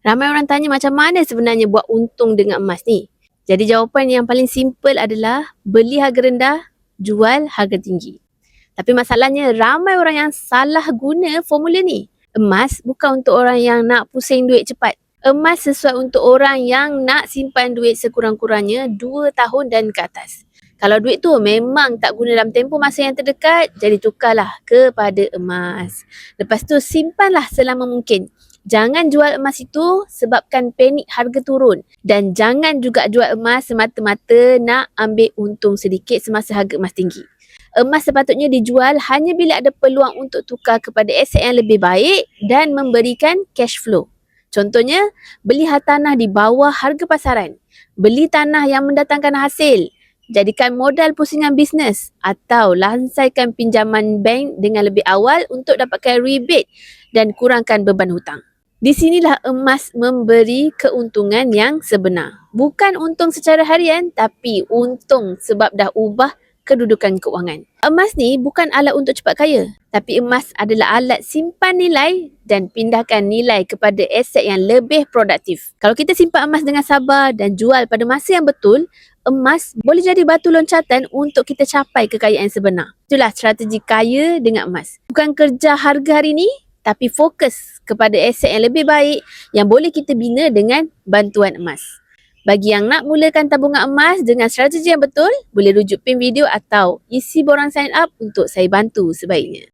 Ramai orang tanya macam mana sebenarnya buat untung dengan emas ni. Jadi jawapan yang paling simple adalah beli harga rendah, jual harga tinggi. Tapi masalahnya ramai orang yang salah guna formula ni. Emas bukan untuk orang yang nak pusing duit cepat. Emas sesuai untuk orang yang nak simpan duit sekurang-kurangnya 2 tahun dan ke atas. Kalau duit tu memang tak guna dalam tempoh masa yang terdekat, jadi tukarlah kepada emas. Lepas tu simpanlah selama mungkin. Jangan jual emas itu sebabkan panik harga turun. Dan jangan juga jual emas semata-mata nak ambil untung sedikit semasa harga emas tinggi. Emas sepatutnya dijual hanya bila ada peluang untuk tukar kepada aset yang lebih baik dan memberikan cash flow. Contohnya, beli hartanah di bawah harga pasaran. Beli tanah yang mendatangkan hasil. Jadikan modal pusingan bisnes atau lansaikan pinjaman bank dengan lebih awal untuk dapatkan rebate dan kurangkan beban hutang. Di sinilah emas memberi keuntungan yang sebenar. Bukan untung secara harian, tapi untung sebab dah ubah kedudukan keuangan. Emas ni bukan alat untuk cepat kaya, tapi emas adalah alat simpan nilai dan pindahkan nilai kepada aset yang lebih produktif. Kalau kita simpan emas dengan sabar dan jual pada masa yang betul, emas boleh jadi batu loncatan untuk kita capai kekayaan sebenar. Itulah strategi kaya dengan emas. Bukan kerja harga hari ni, tapi fokus kepada aset yang lebih baik yang boleh kita bina dengan bantuan emas. Bagi yang nak mulakan tabungan emas dengan strategi yang betul, boleh rujuk pin video atau isi borang sign up untuk saya bantu sebaiknya.